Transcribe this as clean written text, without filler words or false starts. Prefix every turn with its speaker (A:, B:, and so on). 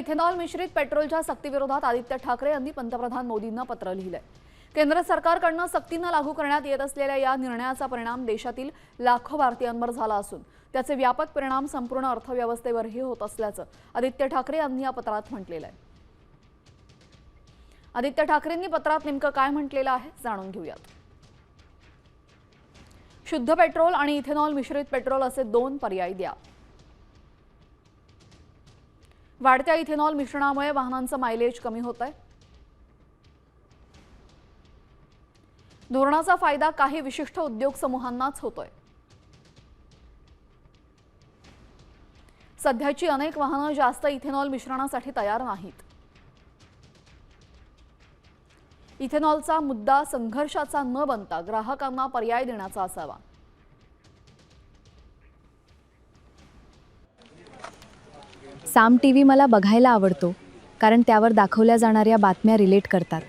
A: Ethanol मिश्रित पेट्रोलच्या सक्तीविरोधात आदित्य ठाकरे यांनी पंतप्रधान मोदींना पत्र लिहिलंय। केंद्र सरकारकडून सक्तीने लागू करण्यात येत असलेल्या या निर्णयाचा परिणाम देशातील लाखो भारतीयांवर झाला असून त्याचे व्यापक परिणाम संपूर्ण अर्थव्यवस्थेवरही होत असल्याचं आदित्य ठाकरे यांनी या पत्रात म्हटलेलं आहे। आदित्य ठाकरेंनी पत्रात नेमकं काय म्हटलेलं आहे जाणून घेऊयात। शुद्ध पेट्रोल आणि इथेनॉल मिश्रित पेट्रोल असे दोन पर्याय द्या। वाढत्या इथेनॉल मिश्रणामुळे वाहनांचं मायलेज कमी होत आहे। धोरणाचा फायदा काही विशिष्ट उद्योग समूहांनाच होतोय। सध्याची अनेक वाहनं जास्त इथेनॉल मिश्रणासाठी तयार नाहीत। इथेनॉलचा मुद्दा संघर्षाचा न बनता ग्राहकांना पर्याय देण्याचा असावा।
B: साम टीव्ही मला बघायला आवडतो कारण त्यावर दाखवल्या जाणाऱ्या बातम्या रिलेट करतात।